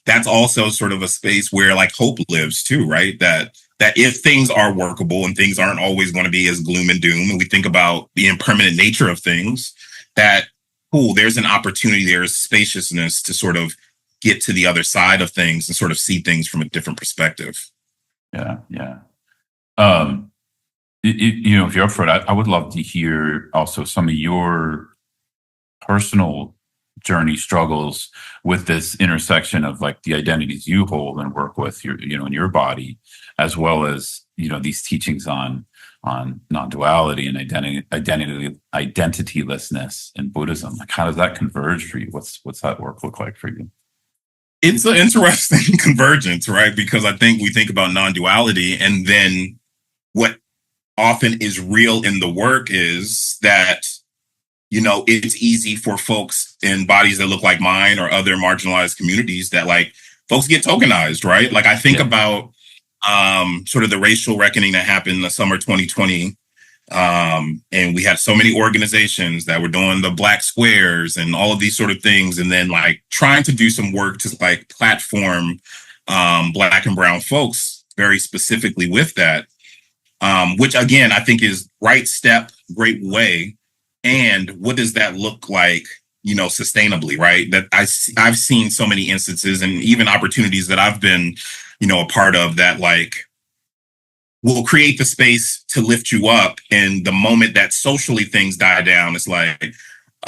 that's also sort of a space where like hope lives too, right? That if things are workable and things aren't always going to be as gloom and doom, and we think about the impermanent nature of things, that cool, there's an opportunity, there's spaciousness to sort of get to the other side of things and sort of see things from a different perspective. Yeah, yeah. If you're up for it, I would love to hear also some of your personal journey struggles with this intersection of like the identities you hold and work with in your body, as well as these teachings on non-duality and identitylessness in Buddhism. Like, how does that converge for you? What's that work look like for you? It's an interesting convergence, right? Because I think we think about non-duality, and then what often is real in the work is that it's easy for folks in bodies that look like mine or other marginalized communities that like folks get tokenized, right? Like I think about sort of the racial reckoning that happened in the summer 2020. And we had so many organizations that were doing the Black Squares and all of these sort of things. And then like trying to do some work to like platform Black and brown folks very specifically with that, which again, I think is right step, great way. And what does that look like, sustainably, right? That I've seen so many instances and even opportunities that I've been, a part of that like will create the space to lift you up. And the moment that socially things die down, it's like,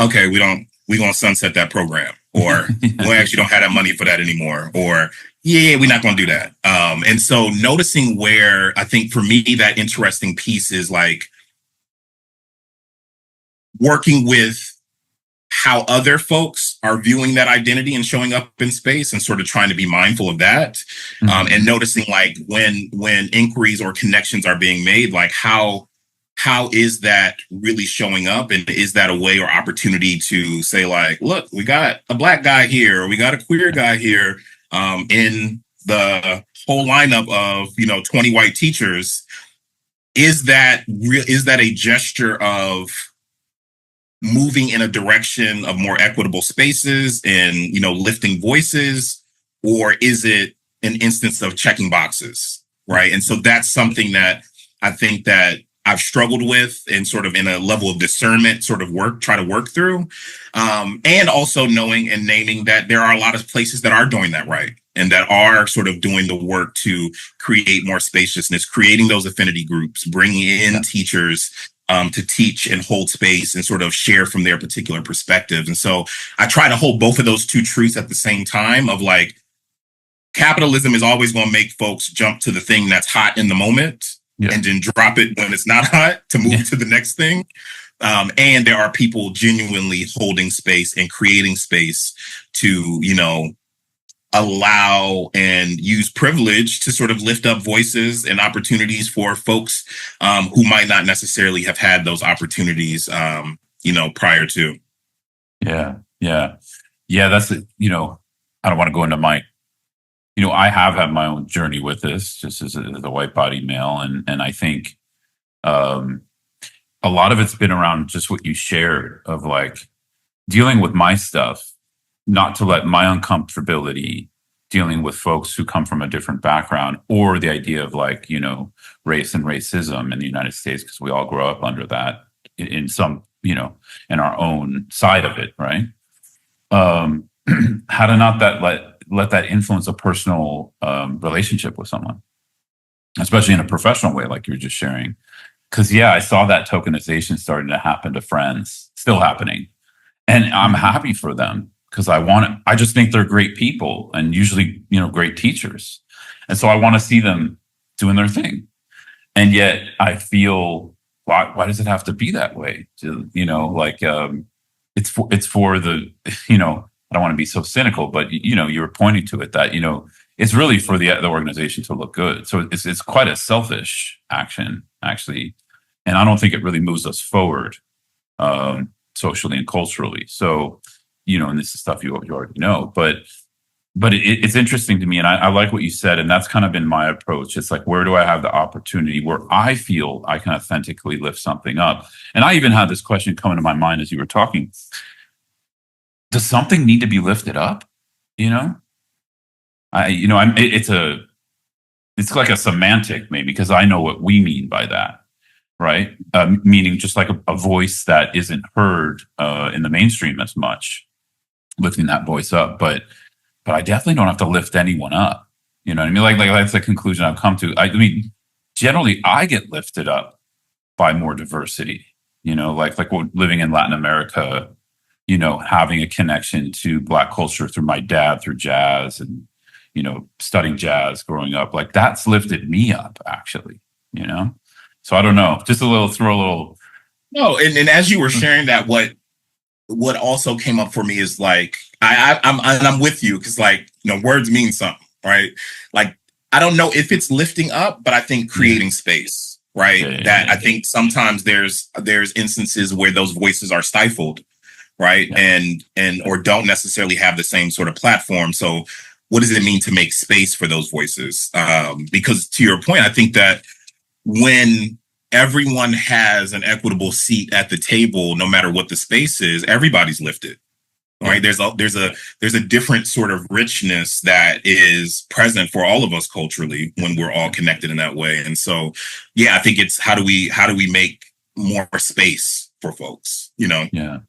okay, we're going to sunset that program, or we actually don't have that money for that anymore, or yeah, we're not going to do that. And so noticing where I think for me, that interesting piece is like working with how other folks are viewing that identity and showing up in space and sort of trying to be mindful of that. And noticing like when inquiries or connections are being made, like how is that really showing up? And is that a way or opportunity to say like, look, we got a Black guy here, or we got a queer guy here in the whole lineup of, 20 white teachers. Is that a gesture of moving in a direction of more equitable spaces and, lifting voices, or is it an instance of checking boxes, right? And so that's something that I think that I've struggled with and sort of in a level of discernment sort of try to work through. And also knowing and naming that there are a lot of places that are doing that right and that are sort of doing the work to create more spaciousness, creating those affinity groups, bringing in teachers to teach and hold space and sort of share from their particular perspectives. And so I try to hold both of those two truths at the same time of like, capitalism is always going to make folks jump to the thing that's hot in the moment and then drop it when it's not hot to move to the next thing. And there are people genuinely holding space and creating space to, allow and use privilege to sort of lift up voices and opportunities for folks who might not necessarily have had those opportunities, prior to. Yeah. That's it. I don't want to go into my, I have had my own journey with this just as a white body male. And I think, um, a lot of it's been around just what you shared of like dealing with my stuff, not to let my uncomfortability dealing with folks who come from a different background or the idea of like, race and racism in the United States, because we all grow up under that in some, in our own side of it, right? Um, how to not that let that influence a personal relationship with someone, especially in a professional way, like you were just sharing. Because yeah, I saw that tokenization starting to happen to friends, still happening, and I'm happy for them because I just think they're great people and usually, great teachers. And so I want to see them doing their thing. And yet I feel, why does it have to be that way? It's for the, I don't want to be so cynical, but you were pointing to it that, it's really for the organization to look good. So it's quite a selfish action, actually. And I don't think it really moves us forward, socially and culturally. So, and this is stuff you already know, but it's interesting to me. And I like what you said. And that's kind of been my approach. It's like, where do I have the opportunity where I feel I can authentically lift something up? And I even had this question come into my mind as you were talking. Does something need to be lifted up? It's like a semantic maybe, because I know what we mean by that, right? Meaning just like a voice that isn't heard in the mainstream as much, lifting that voice up. But I definitely don't have to lift anyone up. You know what I mean? Like that's the conclusion I've come to. I mean, generally I get lifted up by more diversity. Like living in Latin America, having a connection to Black culture through my dad, through jazz, and studying jazz growing up, like that's lifted me up actually. So I don't know, just throw a little. No, and as you were sharing that, what also came up for me is like I'm with you because like words mean something, right? Like I don't know if it's lifting up, but I think creating space, right? I think sometimes there's instances where those voices are stifled, right? And or don't necessarily have the same sort of platform. So what does it mean to make space for those voices? Because to your point, I think that when everyone has an equitable seat at the table, no matter what the space is, everybody's lifted. Right. There's a different sort of richness that is present for all of us culturally when we're all connected in that way. And so, yeah, I think it's how do we make more space for folks, Yeah.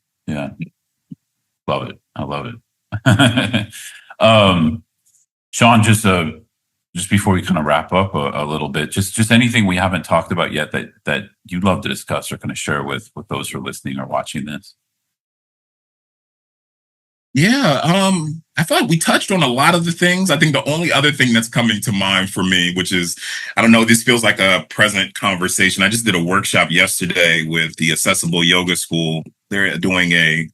Love it. I love it. Shawn, just before we kind of wrap up a little bit, just anything we haven't talked about yet that you'd love to discuss or kind of share with those who are listening or watching this. Yeah, I thought we touched on a lot of the things. I think the only other thing that's coming to mind for me, which is, I don't know, this feels like a present conversation. I just did a workshop yesterday with the Accessible Yoga School. They're doing a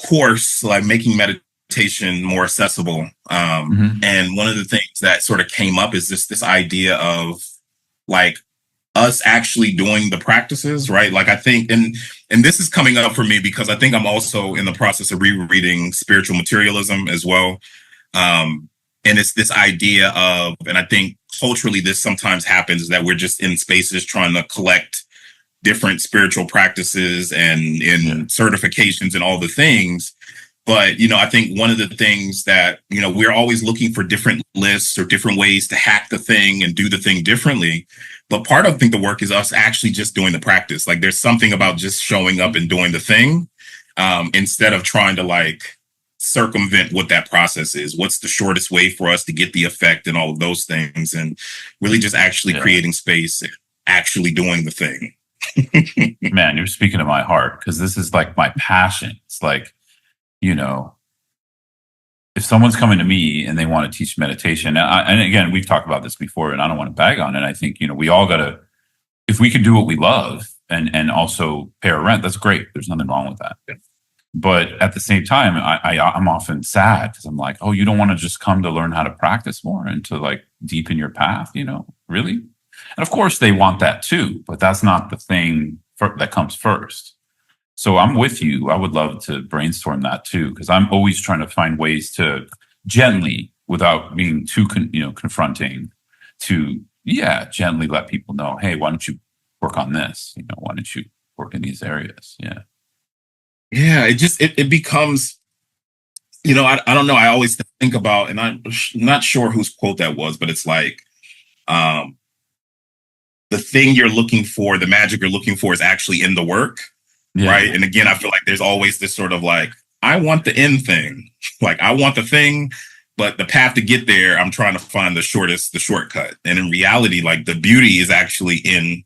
course like making meditation more accessible. And one of the things that sort of came up is this idea of like us actually doing the practices, right? Like I think, and this is coming up for me because I think I'm also in the process of rereading Spiritual Materialism as well. And it's this idea of, and I think culturally this sometimes happens, that we're just in spaces trying to collect different spiritual practices and in certifications and all the things. But, I think one of the things that, we're always looking for different lists or different ways to hack the thing and do the thing differently. But part of, I think, the work is us actually just doing the practice. Like there's something about just showing up and doing the thing instead of trying to like circumvent what that process is. What's the shortest way for us to get the effect and all of those things, and really just actually creating space and actually doing the thing. Man, you're speaking to my heart because this is like my passion. It's like, if someone's coming to me and they want to teach meditation, and again, we've talked about this before, and I don't want to bag on it. I think, we all got to, if we can do what we love and also pay our rent, that's great. There's nothing wrong with that. But at the same time, I'm often sad because I'm like, oh, you don't want to just come to learn how to practice more and to like deepen your path, really? And of course they want that too, but that's not the thing that comes first. So I'm with you. I would love to brainstorm that too, because I'm always trying to find ways to gently, without being too confronting, to gently let people know, hey, why don't you work on this? Why don't you work in these areas? Yeah. Yeah, it becomes, I don't know. I always think about, and I'm not sure whose quote that was, but it's like, um, the thing you're looking for, the magic you're looking for is actually in the work. Yeah. Right. And again, I feel like there's always this sort of like, I want the end thing. Like I want the thing, but the path to get there, I'm trying to find the shortcut. And in reality, like the beauty is actually in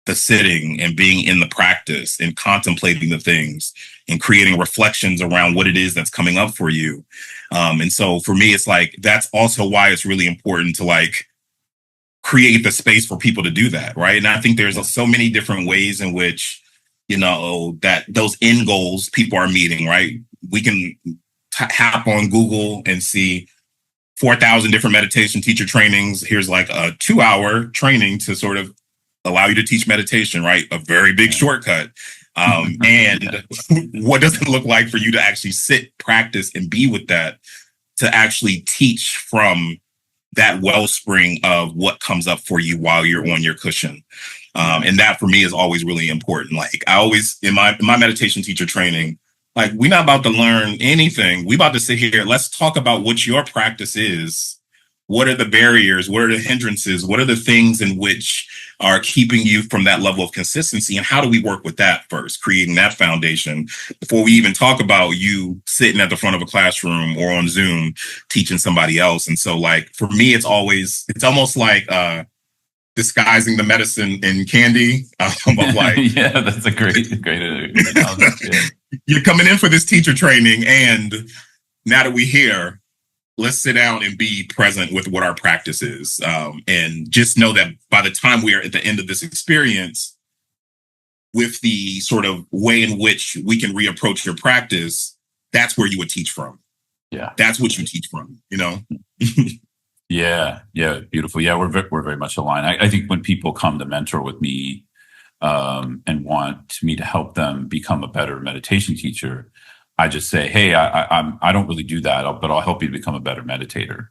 the sitting and being in the practice and contemplating the things and creating reflections around what it is that's coming up for you. And so for me, it's like, that's also why it's really important to like create the space for people to do that. Right. And I think there's so many different ways in which, that those end goals people are meeting, right? We can hop on Google and see 4,000 different meditation teacher trainings. Here's like a 2-hour training to sort of allow you to teach meditation, right? A very big shortcut. And what does it look like for you to actually sit, practice, and be with that, to actually teach from that wellspring of what comes up for you while you're on your cushion. And that for me is always really important. Like I always, in my meditation teacher training, like we're not about to learn anything. We about to sit here. Let's talk about what your practice is. What are the barriers? What are the hindrances? What are the things in which are keeping you from that level of consistency? And how do we work with that first, creating that foundation before we even talk about you sitting at the front of a classroom or on Zoom teaching somebody else? And so like, for me, it's almost like disguising the medicine in candy. Of like, yeah, that's a great analogy. Yeah. You're coming in for this teacher training, and now that we're here, let's sit down and be present with what our practice is. And just know that by the time we are at the end of this experience, with the sort of way in which we can reapproach your practice, that's where you would teach from. Yeah. That's what you teach from, Yeah. Beautiful. Yeah. We're very much aligned. I think when people come to mentor with me, and want me to help them become a better meditation teacher, I just say, hey, I don't really do that, but I'll help you to become a better meditator,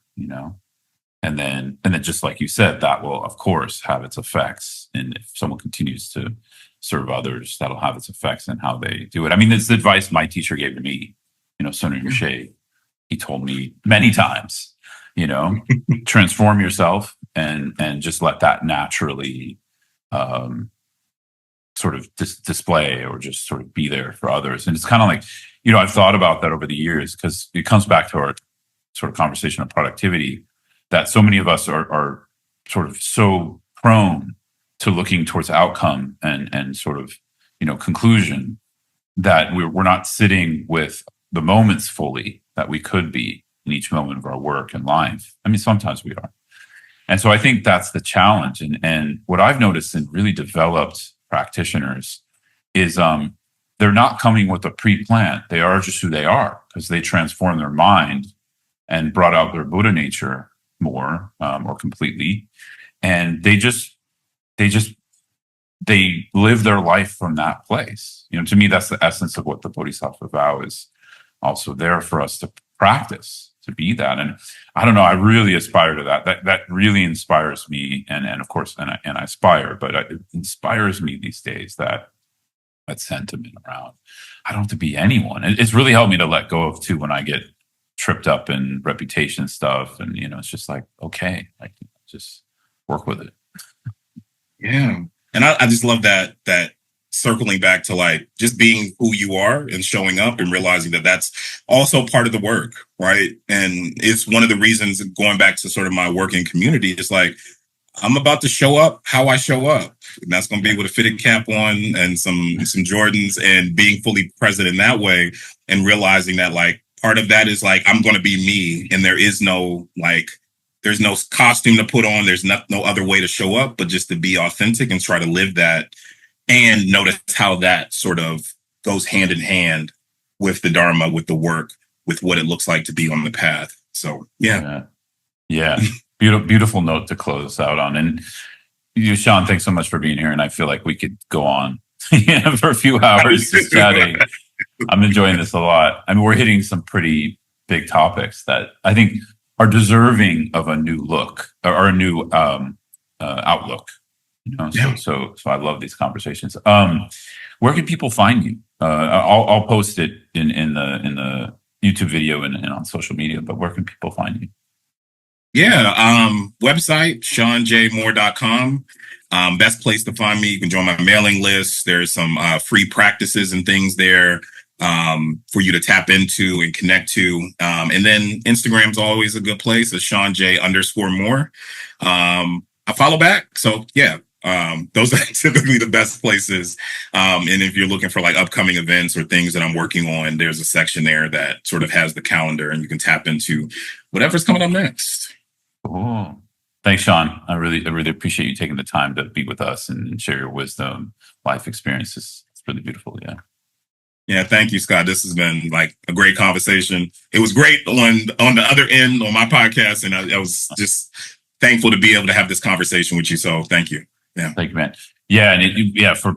and then just like you said, that will of course have its effects. And if someone continues to serve others, that'll have its effects in how they do it. I mean, this is the advice my teacher gave to me, Sun Rinpoche. He told me many times, transform yourself and just let that naturally, sort of display or just sort of be there for others. And it's kind of like, I've thought about that over the years, because it comes back to our sort of conversation of productivity, that so many of us are sort of so prone to looking towards outcome and sort of, conclusion, that we're not sitting with the moments fully that we could be in each moment of our work and life. I mean, sometimes we are. And so I think that's the challenge. And what I've noticed in really developed practitioners is they're not coming with a pre-plan. They are just who they are, because they transformed their mind and brought out their Buddha nature more, or completely. And they live their life from that place. To me, that's the essence of what the Bodhisattva vow is also there for us to practice, to be that. And I don't know, I really aspire to that. That really inspires me. And of course, and I aspire, but it inspires me these days, that sentiment around, I don't have to be anyone. It's really helped me to let go of too, when I get tripped up in reputation stuff. And, it's just like, okay, just work with it. Yeah. And I just love that circling back to like just being who you are and showing up and realizing that that's also part of the work, right? And it's one of the reasons, going back to sort of my working community, it's like, I'm about to show up how I show up. And that's going to be with a fitted cap on and some Jordans, and being fully present in that way, and realizing that like part of that is like, I'm going to be me, and there's no costume to put on. There's no other way to show up, but just to be authentic and try to live that, and notice how that sort of goes hand in hand with the Dharma, with the work, with what it looks like to be on the path. So, yeah. Beautiful note to close out on. And Shawn, thanks so much for being here. And I feel like we could go on Yeah, for a few hours just chatting. I'm enjoying this a lot. I mean, we're hitting some pretty big topics that I think are deserving of a new look or a new outlook. You know, Yeah. so I love these conversations. Where can people find you? I'll post it in the YouTube video and on social media. But where can people find you? Yeah, website, ShawnJMoore.com. Best place to find me. You can join my mailing list. There's some free practices and things there for you to tap into and connect to. And then Instagram's always a good place. It's Shawn J_Moore. I follow back. So yeah, those are typically the best places. And if you're looking for like upcoming events or things that I'm working on, there's a section there that sort of has the calendar and you can tap into whatever's coming up next. Cool. Thanks, Shawn. I really appreciate you taking the time to be with us and share your wisdom, life experiences. It's really beautiful. Yeah. Yeah, thank you, Scott. This has been like a great conversation. It was great on the other end on my podcast, and I was just thankful to be able to have this conversation with you. So thank you. Yeah, thank you, man. Yeah, and for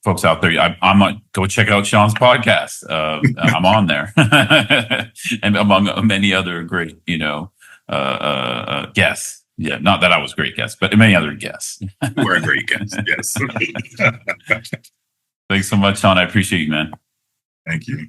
folks out there, I'm on, go check out Shawn's podcast. I'm on there, and among many other great, guests. Yeah, not that I was a great guest, but many other guests. You were a great guest. Yes. Thanks so much, Shawn. I appreciate you, man. Thank you.